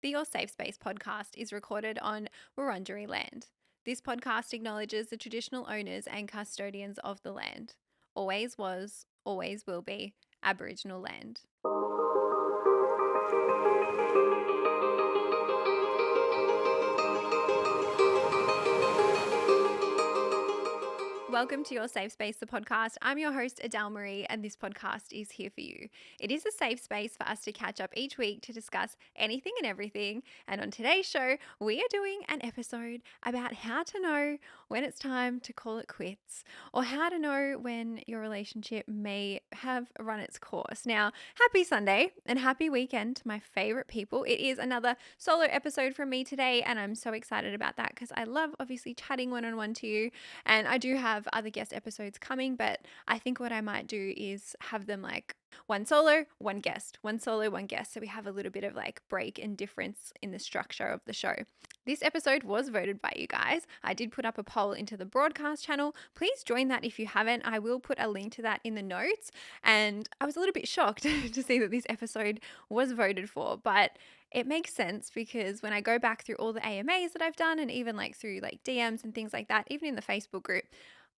The Your Safe Space podcast is recorded on Wurundjeri land. This podcast acknowledges the traditional owners and custodians of the land. Always was, always will be Aboriginal land. Welcome to Your Safe Space, the podcast. I'm your host, Adele Marie, and this podcast is here for you. It is a safe space for us to catch up each week to discuss anything and everything. And on today's show, we are doing an episode about how to know when it's time to call it quits, or how to know when your relationship may have run its course. Now, happy Sunday and happy weekend to my favorite people. It is another solo episode from me today, and I'm so excited about that because I love obviously chatting one-on-one to you. And I do have other guest episodes coming, but I think what I might do is have them like one solo, one guest, one solo, one guest. So we have a little bit of like break and difference in the structure of the show. This episode was voted by you guys. I did put up a poll into the broadcast channel. Please join that if you haven't. I will put a link to that in the notes. And I was a little bit shocked to see that this episode was voted for, but it makes sense because when I go back through all the AMAs that I've done and even like through like DMs and things like that, even in the Facebook group,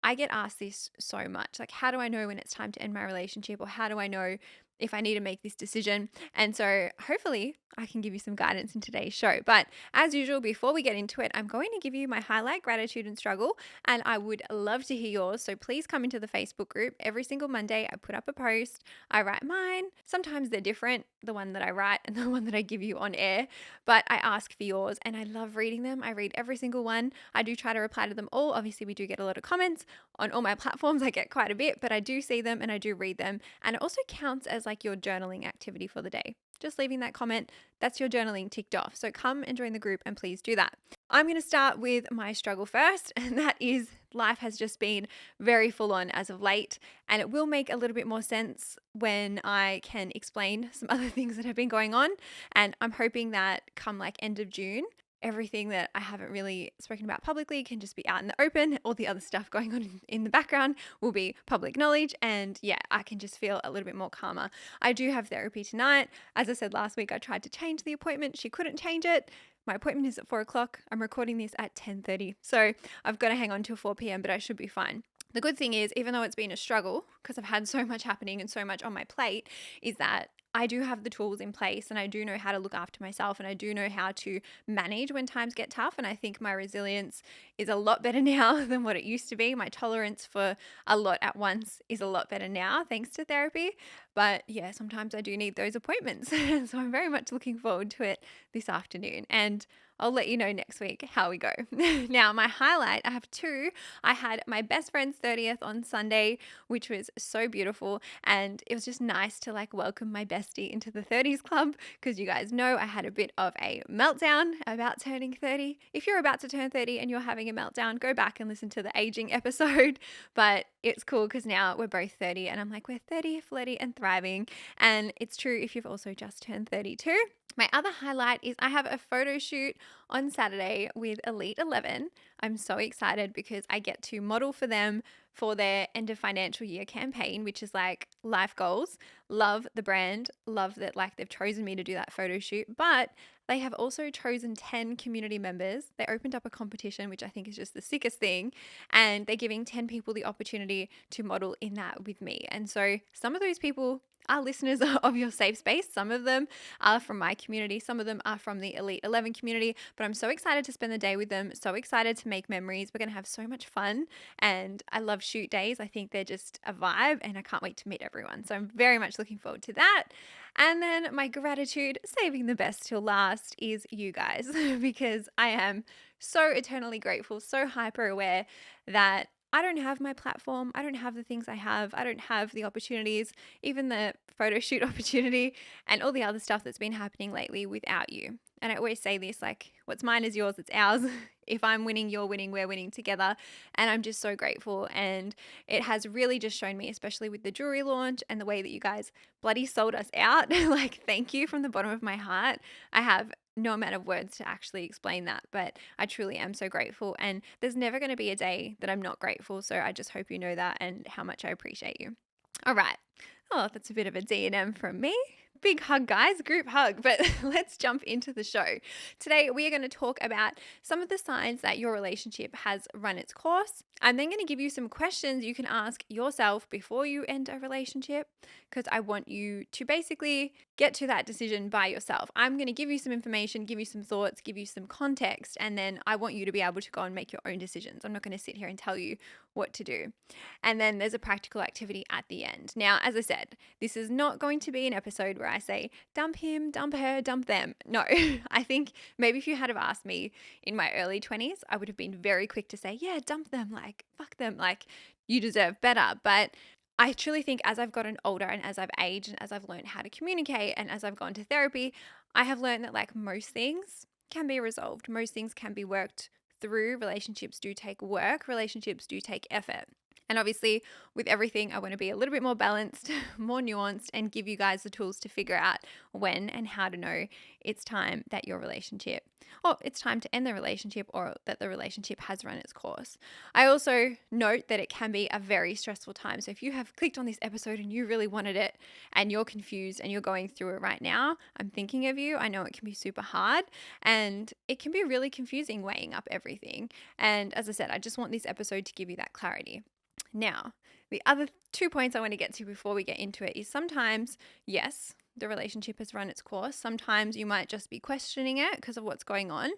I get asked this so much. Like, how do I know when it's time to end my relationship, or how do I know if I need to make this decision? And so hopefully I can give you some guidance in today's show. But as usual, before we get into it, I'm going to give you my highlight, gratitude, and struggle. And I would love to hear yours. So please come into the Facebook group. Every single Monday, I put up a post. I write mine. Sometimes they're different, the one that I write and the one that I give you on air. But I ask for yours and I love reading them. I read every single one. I do try to reply to them all. Obviously, we do get a lot of comments on all my platforms. I get quite a bit, but I do see them and I do read them. And it also counts as like your journaling activity for the day. Just leaving that comment, that's your journaling ticked off. So come and join the group and please do that. I'm going to start with my struggle first, and that is life has just been very full on as of late, and it will make a little bit more sense when I can explain some other things that have been going on. And I'm hoping that come like end of June, everything that I haven't really spoken about publicly can just be out in the open. All the other stuff going on in the background will be public knowledge. And yeah, I can just feel a little bit more calmer. I do have therapy tonight. As I said last week, I tried to change the appointment. She couldn't change it. My appointment is at 4 o'clock. I'm recording this at 10:30. So I've got to hang on till 4 p.m., but I should be fine. The good thing is, even though it's been a struggle, because I've had so much happening and so much on my plate, is that I do have the tools in place and I do know how to look after myself and I do know how to manage when times get tough. And I think my resilience is a lot better now than what it used to be. My tolerance for a lot at once is a lot better now, thanks to therapy. But yeah, sometimes I do need those appointments. So I'm very much looking forward to it this afternoon. And I'll let you know next week how we go. Now, my highlight, I have two. I had my best friend's 30th on Sunday, which was so beautiful. And it was just nice to like welcome my bestie into the 30s club, because you guys know I had a bit of a meltdown about turning 30. If you're about to turn 30 and you're having a meltdown, go back and listen to the aging episode. But it's cool because now we're both 30 and I'm like, we're 30, flirty and thriving. And it's true if you've also just turned 32. My other highlight is I have a photo shoot on Saturday with Elite 11. I'm so excited because I get to model for them for their end of financial year campaign, which is like life goals. Love the brand, love that like they've chosen me to do that photo shoot, but they have also chosen 10 community members. They opened up a competition, which I think is just the sickest thing, and they're giving 10 people the opportunity to model in that with me. And so some of those people are listeners of Your Safe Space. Some of them are from my community. Some of them are from the Elite 11 community, but I'm so excited to spend the day with them. So excited to make memories. We're going to have so much fun. And I love shoot days. I think they're just a vibe and I can't wait to meet everyone. So I'm very much looking forward to that. And then my gratitude, saving the best till last, is you guys, because I am so eternally grateful, so hyper aware that I don't have my platform. I don't have the things I have. I don't have the opportunities, even the photo shoot opportunity and all the other stuff that's been happening lately without you. And I always say this, like, what's mine is yours, it's ours. If I'm winning, you're winning, we're winning together. And I'm just so grateful. And it has really just shown me, especially with the jewelry launch and the way that you guys bloody sold us out. Like, thank you from the bottom of my heart. I have no amount of words to actually explain that, but I truly am so grateful. And there's never going to be a day that I'm not grateful. So I just hope you know that and how much I appreciate you. All right. Oh, that's a bit of a D&M from me. Big hug, guys, group hug. But let's jump into the show. Today, we are going to talk about some of the signs that your relationship has run its course. I'm then going to give you some questions you can ask yourself before you end a relationship, because I want you to basically get to that decision by yourself. I'm going to give you some information, give you some thoughts, give you some context, and then I want you to be able to go and make your own decisions. I'm not going to sit here and tell you what to do. And then there's a practical activity at the end. Now, as I said, this is not going to be an episode where I say, dump him, dump her, dump them. No, I think maybe if you had have asked me in my early 20s, I would have been very quick to say, yeah, dump them, like, fuck them, like, you deserve better. But I truly think as I've gotten older and as I've aged and as I've learned how to communicate and as I've gone to therapy, I have learned that like most things can be resolved. Most things can be worked through. Relationships do take work. Relationships do take effort. And obviously, with everything, I want to be a little bit more balanced, more nuanced, and give you guys the tools to figure out when and how to know it's time that your relationship, or it's time to end the relationship, or that the relationship has run its course. I also note that it can be a very stressful time. So if you have clicked on this episode and you really wanted it and you're confused and you're going through it right now, I'm thinking of you. I know it can be super hard and it can be really confusing weighing up everything. And as I said, I just want this episode to give you that clarity. Now, the other 2 points I want to get to before we get into it is sometimes, yes, the relationship has run its course. Sometimes you might just be questioning it because of what's going on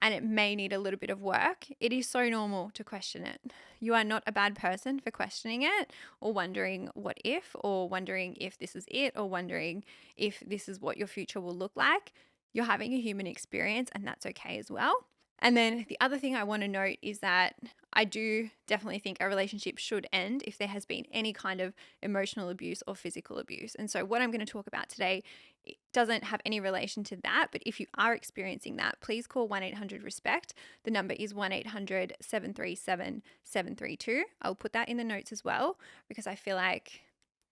and it may need a little bit of work. It is so normal to question it. You are not a bad person for questioning it or wondering what if, or wondering if this is it, or wondering if this is what your future will look like. You're having a human experience and that's okay as well. And then the other thing I want to note is that I do definitely think a relationship should end if there has been any kind of emotional abuse or physical abuse. And so what I'm going to talk about today, it doesn't have any relation to that, but if you are experiencing that, please call 1-800-RESPECT. The number is 1-800-737-732. I'll put that in the notes as well, because I feel like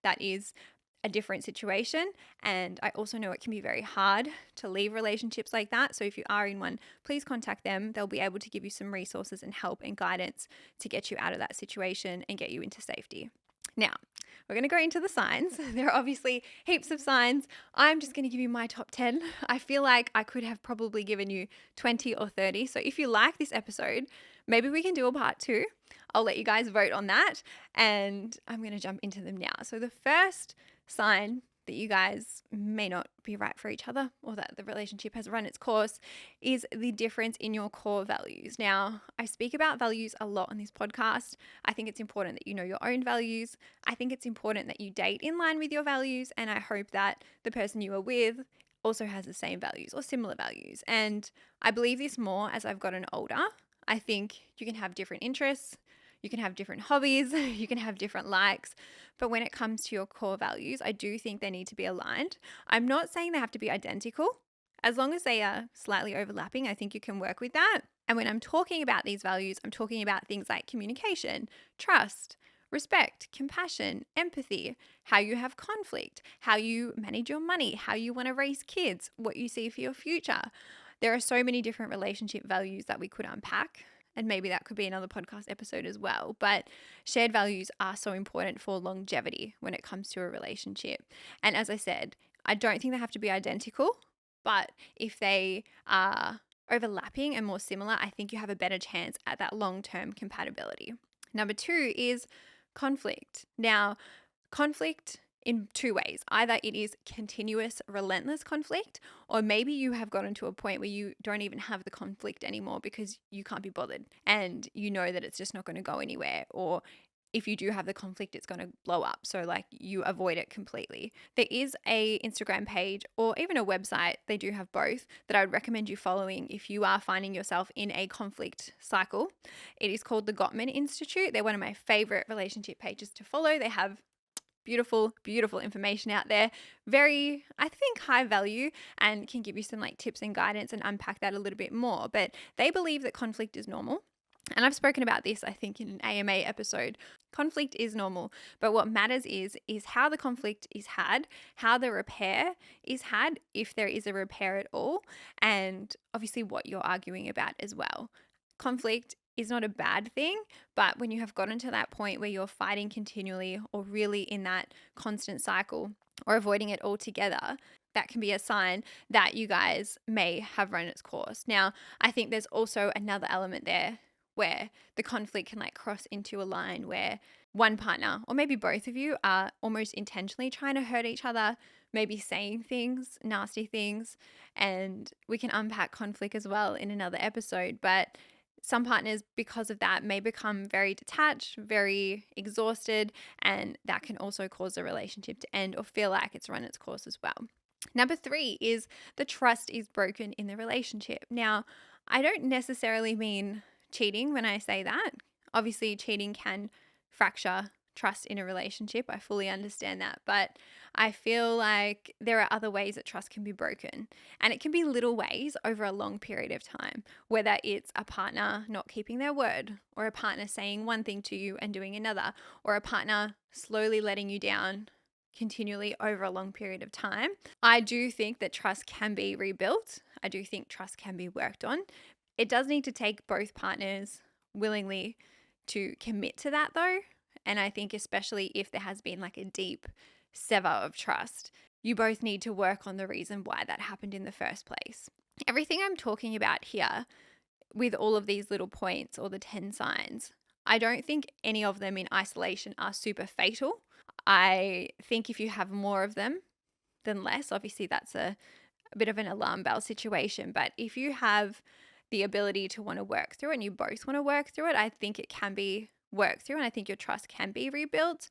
that is a different situation. And I also know it can be very hard to leave relationships like that. So if you are in one, please contact them. They'll be able to give you some resources and help and guidance to get you out of that situation and get you into safety. Now, we're going to go into the signs. There are obviously heaps of signs. I'm just going to give you my top 10. I feel like I could have probably given you 20 or 30. So if you like this episode, maybe we can do a part 2. I'll let you guys vote on that. And I'm going to jump into them now. So the first sign that you guys may not be right for each other, or that the relationship has run its course, is the difference in your core values. Now, I speak about values a lot on this podcast. I think it's important that you know your own values. I think it's important that you date in line with your values, and I hope that the person you are with also has the same values or similar values. And I believe this more as I've gotten older. I think you can have different interests, you can have different hobbies, you can have different likes, but when it comes to your core values, I do think they need to be aligned. I'm not saying they have to be identical. As long as they are slightly overlapping, I think you can work with that. And when I'm talking about these values, I'm talking about things like communication, trust, respect, compassion, empathy, how you have conflict, how you manage your money, how you want to raise kids, what you see for your future. There are so many different relationship values that we could unpack. And maybe that could be another podcast episode as well. But shared values are so important for longevity when it comes to a relationship. And as I said, I don't think they have to be identical, but if they are overlapping and more similar, I think you have a better chance at that long-term compatibility. Number 2 is conflict. Now, conflict in 2 ways. Either it is continuous, relentless conflict, or maybe you have gotten to a point where you don't even have the conflict anymore because you can't be bothered and you know that it's just not going to go anywhere, or if you do have the conflict, it's going to blow up. So like you avoid it completely. There is a Instagram page or even a website, they do have both, that I would recommend you following if you are finding yourself in a conflict cycle. It is called the Gottman Institute. They're one of my favorite relationship pages to follow. They have beautiful, beautiful information out there. Very, I think, high value, and can give you some like tips and guidance and unpack that a little bit more. But they believe that conflict is normal. And I've spoken about this, I think, in an AMA episode. Conflict is normal, but what matters is how the conflict is had, how the repair is had, if there is a repair at all, and obviously what you're arguing about as well. Conflict is not a bad thing, but when you have gotten to that point where you're fighting continually or really in that constant cycle, or avoiding it altogether, that can be a sign that you guys may have run its course. Now, I think there's also another element there where the conflict can like cross into a line where one partner or maybe both of you are almost intentionally trying to hurt each other, maybe saying things, nasty things, and we can unpack conflict as well in another episode. But some partners, because of that, may become very detached, very exhausted, and that can also cause a relationship to end or feel like it's run its course as well. Number 3 is the trust is broken in the relationship. Now, I don't necessarily mean cheating when I say that. Obviously, cheating can fracture trust in a relationship. I fully understand that. But I feel like there are other ways that trust can be broken. And it can be little ways over a long period of time, whether it's a partner not keeping their word, or a partner saying one thing to you and doing another, or a partner slowly letting you down continually over a long period of time. I do think that trust can be rebuilt. I do think trust can be worked on. It does need to take both partners willingly to commit to that though. And I think especially if there has been like a deep sever of trust, you both need to work on the reason why that happened in the first place. Everything I'm talking about here with all of these little points or the 10 signs, I don't think any of them in isolation are super fatal. I think if you have more of them than less, obviously that's a bit of an alarm bell situation. But if you have the ability to want to work through it and you both want to work through it, I think it can be worked through and I think your trust can be rebuilt.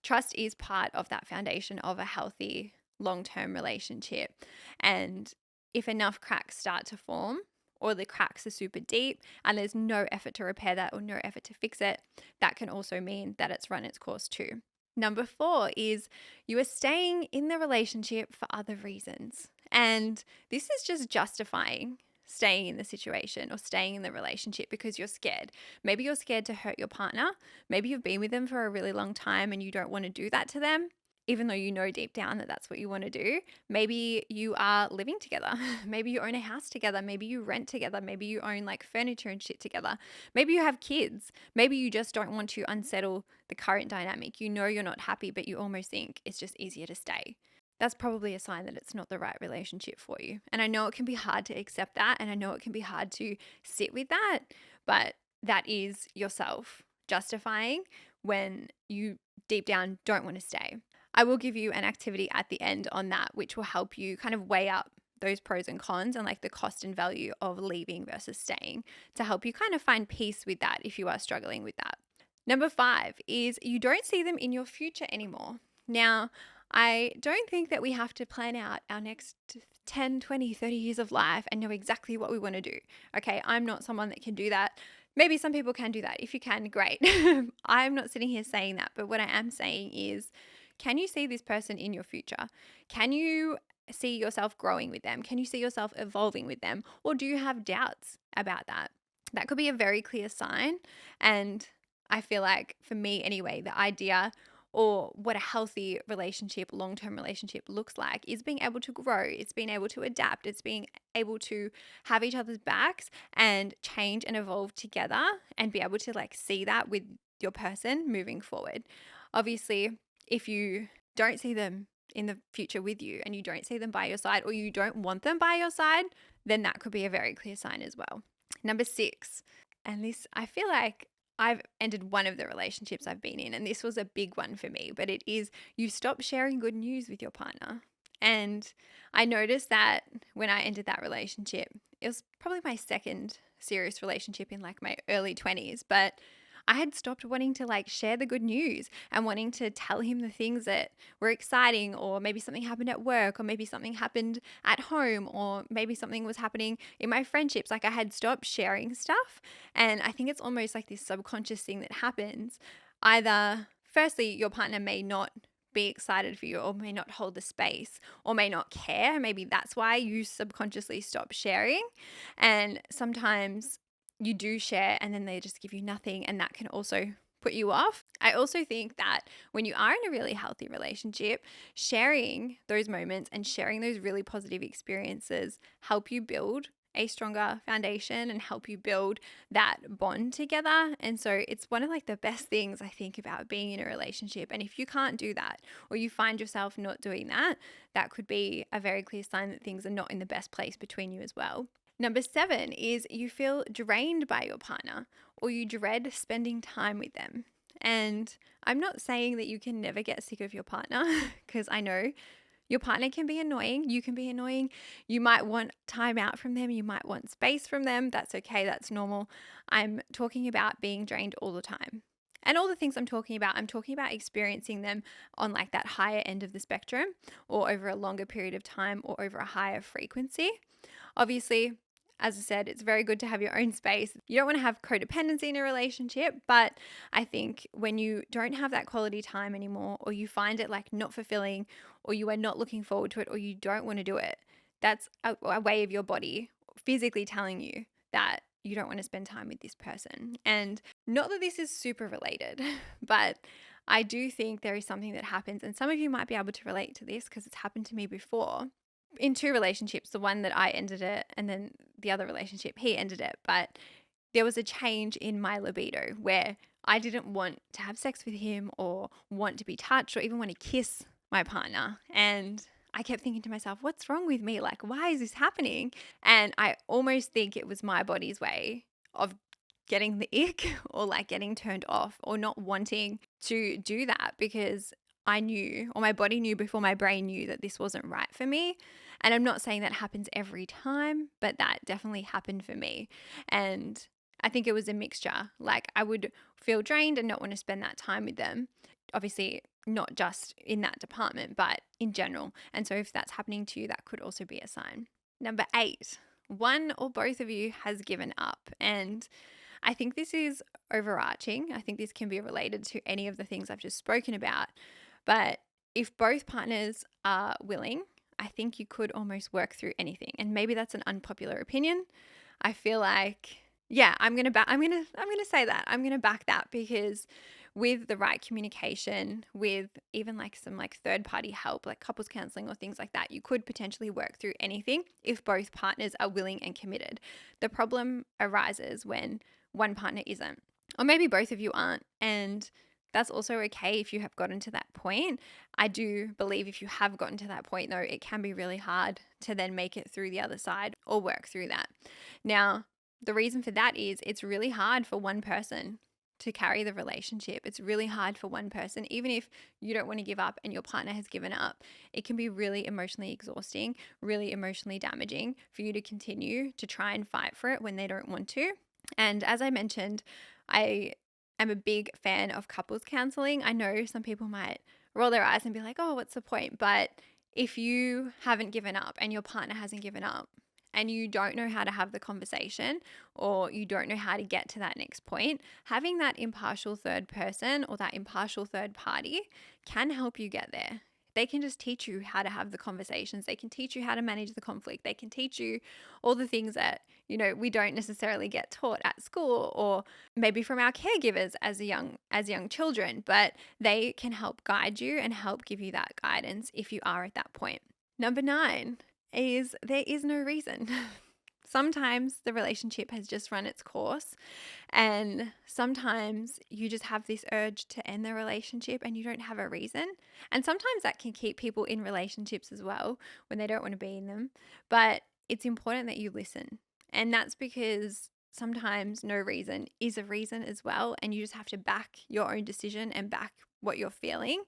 Trust is part of that foundation of a healthy long-term relationship. And if enough cracks start to form, or the cracks are super deep and there's no effort to repair that or no effort to fix it, that can also mean that it's run its course too. Number 4 is you are staying in the relationship for other reasons. And this is just justifying staying in the situation or staying in the relationship because you're scared. Maybe you're scared to hurt your partner. Maybe you've been with them for a really long time and you don't want to do that to them, even though you know deep down that that's what you want to do. Maybe you are living together. Maybe you own a house together. Maybe you rent together. Maybe you own like furniture and shit together. Maybe you have kids. Maybe you just don't want to unsettle the current dynamic. You know you're not happy, but you almost think it's just easier to stay. That's probably a sign that it's not the right relationship for you. And I know it can be hard to accept that. And I know it can be hard to sit with that. But that is yourself justifying when you deep down don't want to stay. I will give you an activity at the end on that, which will help you kind of weigh up those pros and cons and like the cost and value of leaving versus staying to help you kind of find peace with that if you are struggling with that. Number 5 is you don't see them in your future anymore. Now, I don't think that we have to plan out our next 10, 20, 30 years of life and know exactly what we want to do. Okay, I'm not someone that can do that. Maybe some people can do that. If you can, great. I'm not sitting here saying that, but what I am saying is, can you see this person in your future? Can you see yourself growing with them? Can you see yourself evolving with them? Or do you have doubts about that? That could be a very clear sign. And I feel like for me anyway, the idea or what a healthy relationship, long-term relationship looks like is being able to grow. It's being able to adapt. It's being able to have each other's backs and change and evolve together and be able to like see that with your person moving forward. Obviously, if you don't see them in the future with you and you don't see them by your side or you don't want them by your side, then that could be a very clear sign as well. Number 6, and this, I feel like I've ended one of the relationships I've been in, and this was a big one for me, but it is you stop sharing good news with your partner. And I noticed that when I ended that relationship, it was probably my second serious relationship in like my early 20s, but I had stopped wanting to like share the good news and wanting to tell him the things that were exciting, or maybe something happened at work, or maybe something happened at home, or maybe something was happening in my friendships. Like I had stopped sharing stuff. And I think it's almost like this subconscious thing that happens. Either, firstly, your partner may not be excited for you or may not hold the space or may not care. Maybe that's why you subconsciously stop sharing. And sometimes you do share and then they just give you nothing, and that can also put you off. I also think that when you are in a really healthy relationship, sharing those moments and sharing those really positive experiences help you build a stronger foundation and help you build that bond together. And so it's one of like the best things I think about being in a relationship. And if you can't do that, or you find yourself not doing that, that could be a very clear sign that things are not in the best place between you as well. Number 7 is you feel drained by your partner, or you dread spending time with them. And I'm not saying that you can never get sick of your partner, because I know your partner can be annoying. You can be annoying. You might want time out from them. You might want space from them. That's okay. That's normal. I'm talking about being drained all the time. And all the things I'm talking about experiencing them on like that higher end of the spectrum, or over a longer period of time, or over a higher frequency. Obviously, as I said, it's very good to have your own space. You don't want to have codependency in a relationship, but I think when you don't have that quality time anymore, or you find it like not fulfilling, or you are not looking forward to it, or you don't want to do it, that's a way of your body physically telling you that you don't want to spend time with this person. And not that this is super related, but I do think there is something that happens, and some of you might be able to relate to this because it's happened to me before. In 2 relationships, the one that I ended it and then the other relationship, he ended it. But there was a change in my libido where I didn't want to have sex with him or want to be touched or even want to kiss my partner. And I kept thinking to myself, what's wrong with me? Like, why is this happening? And I almost think it was my body's way of getting the ick or like getting turned off or not wanting to do that, because I knew, or my body knew before my brain knew, that this wasn't right for me. And I'm not saying that happens every time, but that definitely happened for me. And I think it was a mixture. Like, I would feel drained and not want to spend that time with them. Obviously, not just in that department, but in general. And so if that's happening to you, that could also be a sign. Number 8, one or both of you has given up. And I think this is overarching. I think this can be related to any of the things I've just spoken about. But if both partners are willing, I think you could almost work through anything. And maybe that's an unpopular opinion. I feel like, yeah, I'm gonna say that. I'm gonna back that, because with the right communication, with even like some like third party help, like couples counseling or things like that, you could potentially work through anything if both partners are willing and committed. The problem arises when one partner isn't, or maybe both of you aren't, and that's also okay if you have gotten to that point. I do believe if you have gotten to that point, though, it can be really hard to then make it through the other side or work through that. Now, the reason for that is it's really hard for one person to carry the relationship. It's really hard for one person. Even if you don't want to give up and your partner has given up, it can be really emotionally exhausting, really emotionally damaging for you to continue to try and fight for it when they don't want to. And as I mentioned, I'm a big fan of couples counseling. I know some people might roll their eyes and be like, oh, what's the point? But if you haven't given up and your partner hasn't given up, and you don't know how to have the conversation, or you don't know how to get to that next point, having that impartial third person or that impartial third party can help you get there. They can just teach you how to have the conversations. They can teach you how to manage the conflict. They can teach you all the things that, we don't necessarily get taught at school, or maybe from our caregivers as young children, but they can help guide you and help give you that guidance if you are at that point. Number 9 is there is no reason. Sometimes the relationship has just run its course, and sometimes you just have this urge to end the relationship and you don't have a reason. And sometimes that can keep people in relationships as well when they don't want to be in them. But it's important that you listen. And that's because sometimes no reason is a reason as well. And you just have to back your own decision and back what you're feeling.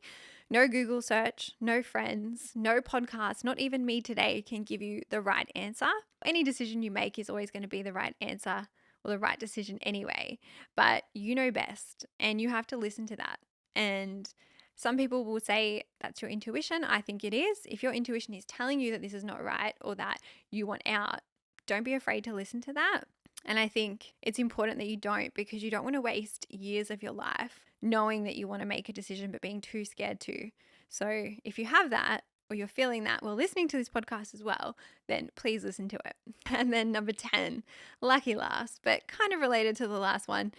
No Google search, no friends, no podcast, not even me today can give you the right answer. Any decision you make is always going to be the right answer or the right decision anyway, but you know best and you have to listen to that. And some people will say that's your intuition. I think it is. If your intuition is telling you that this is not right or that you want out, don't be afraid to listen to that. And I think it's important that you don't, because you don't want to waste years of your life knowing that you want to make a decision but being too scared to. So if you have that, or you're feeling that while listening to this podcast as well, then please listen to it. And then number 10, lucky last, but kind of related to the last one,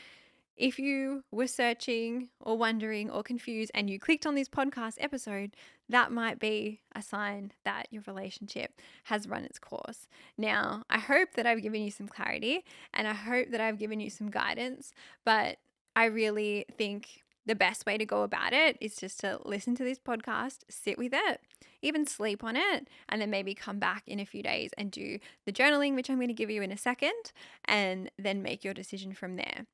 if you were searching or wondering or confused and you clicked on this podcast episode, that might be a sign that your relationship has run its course. Now, I hope that I've given you some clarity and I hope that I've given you some guidance, but I really think the best way to go about it is just to listen to this podcast, sit with it, even sleep on it, and then maybe come back in a few days and do the journaling, which I'm going to give you in a second, and then make your decision from there.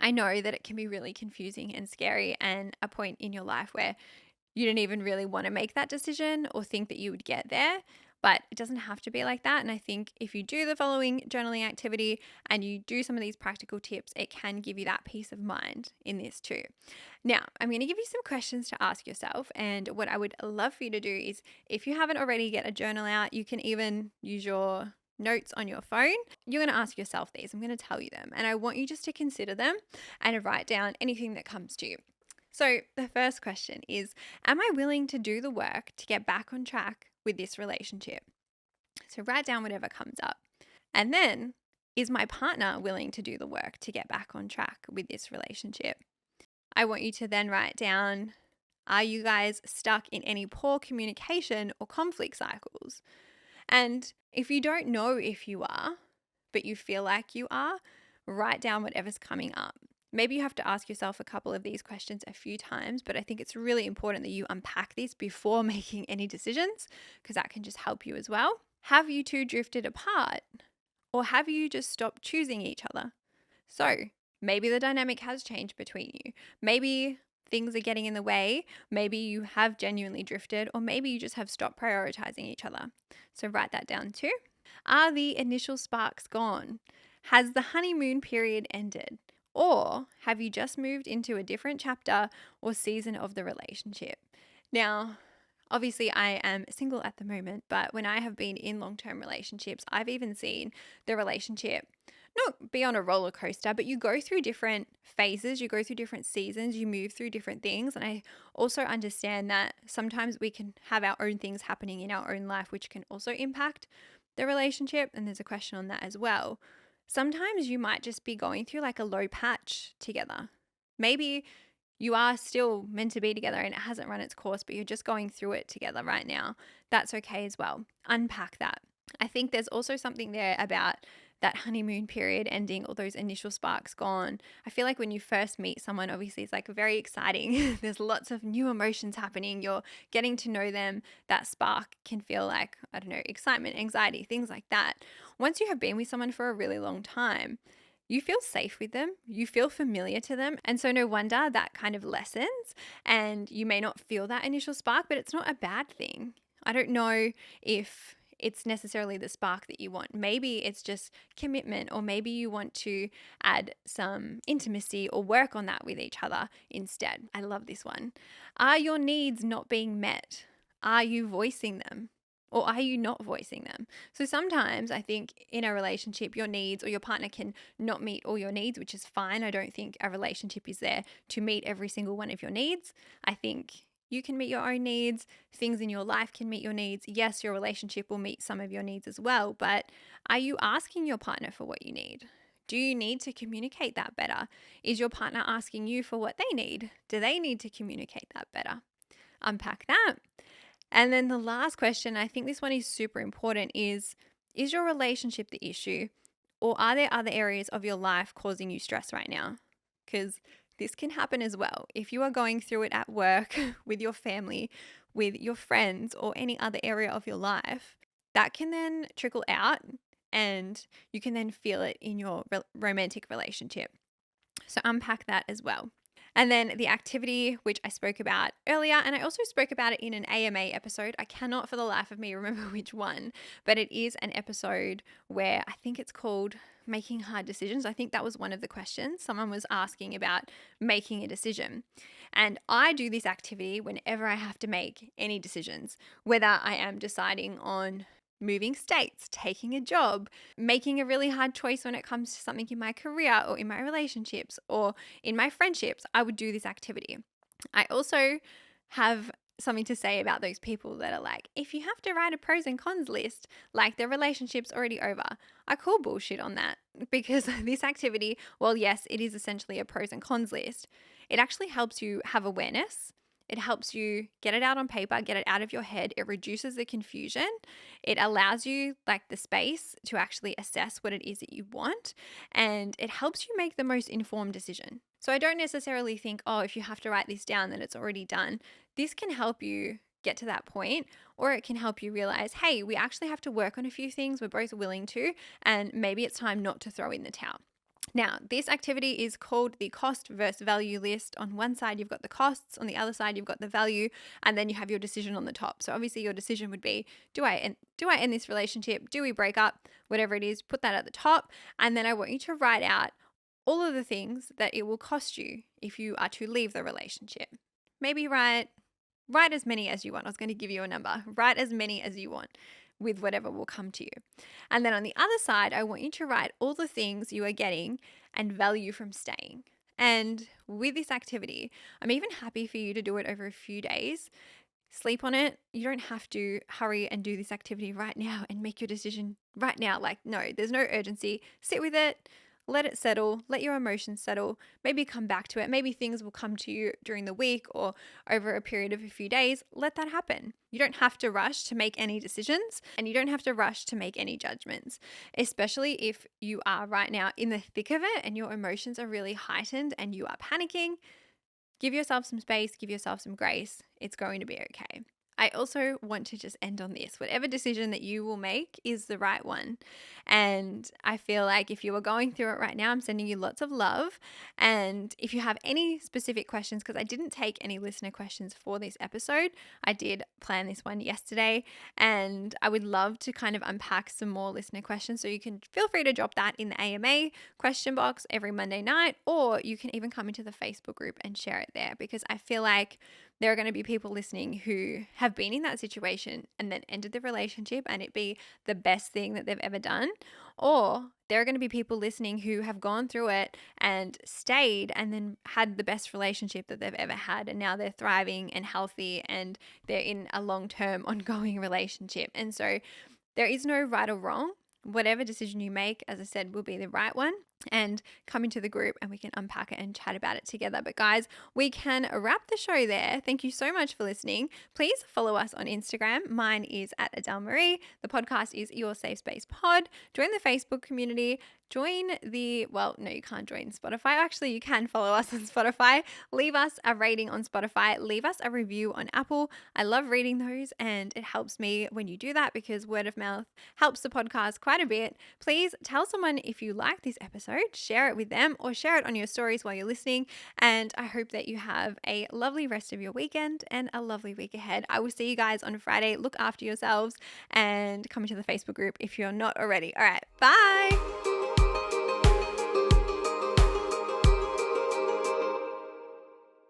I know that it can be really confusing and scary, and a point in your life where you don't even really want to make that decision or think that you would get there, but it doesn't have to be like that. And I think if you do the following journaling activity and you do some of these practical tips, it can give you that peace of mind in this too. Now, I'm going to give you some questions to ask yourself. And what I would love for you to do is, if you haven't already, get a journal out. You can even use your notes on your phone. You're going to ask yourself these. I'm going to tell you them. And I want you just to consider them and write down anything that comes to you. So the first question is, am I willing to do the work to get back on track with this relationship? So write down whatever comes up. And then, is my partner willing to do the work to get back on track with this relationship? I want you to then write down, are you guys stuck in any poor communication or conflict cycles? And if you don't know if you are, but you feel like you are, write down whatever's coming up. Maybe you have to ask yourself a couple of these questions a few times, but I think it's really important that you unpack this before making any decisions, because that can just help you as well. Have you two drifted apart, or have you just stopped choosing each other? So maybe the dynamic has changed between you. Maybe things are getting in the way. Maybe you have genuinely drifted, or maybe you just have stopped prioritizing each other. So write that down too. Are the initial sparks gone? Has the honeymoon period ended? Or have you just moved into a different chapter or season of the relationship? Now, obviously, I am single at the moment, but when I have been in long-term relationships, I've even seen the relationship not be on a roller coaster, but you go through different phases, you go through different seasons, you move through different things. And I also understand that sometimes we can have our own things happening in our own life, which can also impact the relationship. And there's a question on that as well. Sometimes you might just be going through like a low patch together. Maybe you are still meant to be together and it hasn't run its course, but you're just going through it together right now. That's okay as well. Unpack that. I think there's also something there about that honeymoon period ending, or those initial sparks gone. I feel like when you first meet someone, obviously it's like very exciting. There's lots of new emotions happening. You're getting to know them. That spark can feel like, I don't know, excitement, anxiety, things like that. Once you have been with someone for a really long time, you feel safe with them, you feel familiar to them. And so no wonder that kind of lessens, and you may not feel that initial spark, but it's not a bad thing. I don't know if it's necessarily the spark that you want. Maybe it's just commitment, or maybe you want to add some intimacy or work on that with each other instead. I love this one. Are your needs not being met? Are you voicing them? Or are you not voicing them? So sometimes I think in a relationship, your needs or your partner can not meet all your needs, which is fine. I don't think a relationship is there to meet every single one of your needs. I think you can meet your own needs. Things in your life can meet your needs. Yes, your relationship will meet some of your needs as well, but are you asking your partner for what you need? Do you need to communicate that better? Is your partner asking you for what they need? Do they need to communicate that better? Unpack that. And then the last question, I think this one is super important, is your relationship the issue, or are there other areas of your life causing you stress right now? Because this can happen as well. If you are going through it at work, with your family, with your friends, or any other area of your life, that can then trickle out and you can then feel it in your romantic relationship. So unpack that as well. And then the activity, which I spoke about earlier, and I also spoke about it in an AMA episode. I cannot for the life of me remember which one, but it is an episode where I think it's called Making Hard Decisions. I think that was one of the questions. Someone was asking about making a decision. And I do this activity whenever I have to make any decisions, whether I am deciding on moving states, taking a job, making a really hard choice when it comes to something in my career or in my relationships or in my friendships. I would do this activity. I also have something to say about those people that are like, if you have to write a pros and cons list, like their relationship's already over. I call bullshit on that, because this activity, well, yes, it is essentially a pros and cons list. It actually helps you have awareness. It helps you get it out on paper, get it out of your head. It reduces the confusion. It allows you like the space to actually assess what it is that you want, and it helps you make the most informed decision. So I don't necessarily think, oh, if you have to write this down, then it's already done. This can help you get to that point, or it can help you realize, hey, we actually have to work on a few things we're both willing to, and maybe it's time not to throw in the towel. Now, this activity is called the cost versus value list. On one side, you've got the costs. On the other side, you've got the value. And then you have your decision on the top. So obviously your decision would be, do I end this relationship? Do we break up? Whatever it is, put that at the top. And then I want you to write out all of the things that it will cost you if you are to leave the relationship. Maybe write as many as you want. I was going to give you a number. Write as many as you want, with whatever will come to you. And then on the other side, I want you to write all the things you are getting and value from staying. And with this activity, I'm even happy for you to do it over a few days. Sleep on it. You don't have to hurry and do this activity right now and make your decision right now. Like, no, there's no urgency. Sit with it. Let it settle, let your emotions settle, maybe come back to it. Maybe things will come to you during the week or over a period of a few days. Let that happen. You don't have to rush to make any decisions, and you don't have to rush to make any judgments, especially if you are right now in the thick of it and your emotions are really heightened and you are panicking. Give yourself some space, give yourself some grace. It's going to be okay. I also want to just end on this. Whatever decision that you will make is the right one. And I feel like if you are going through it right now, I'm sending you lots of love. And if you have any specific questions, because I didn't take any listener questions for this episode, I did plan this one yesterday. And I would love to kind of unpack some more listener questions. So you can feel free to drop that in the AMA question box every Monday night, or you can even come into the Facebook group and share it there, because I feel like there are going to be people listening who have been in that situation and then ended the relationship and it be the best thing that they've ever done. Or there are going to be people listening who have gone through it and stayed and then had the best relationship that they've ever had. And now they're thriving and healthy and they're in a long-term ongoing relationship. And so there is no right or wrong. Whatever decision you make, as I said, will be the right one. And come into the group and we can unpack it and chat about it together. But guys, we can wrap the show there. Thank you so much for listening. Please follow us on Instagram. Mine is at Adele Marie. The podcast is Your Safe Space Pod. Join the Facebook community. Join no, you can't join Spotify. Actually, you can follow us on Spotify. Leave us a rating on Spotify. Leave us a review on Apple. I love reading those and it helps me when you do that, because word of mouth helps the podcast quite a bit. Please tell someone if you like this episode, share it with them or share it on your stories while you're listening. And I hope that you have a lovely rest of your weekend and a lovely week ahead. I will see you guys on Friday. Look after yourselves and come into the Facebook group if you're not already. All right, bye.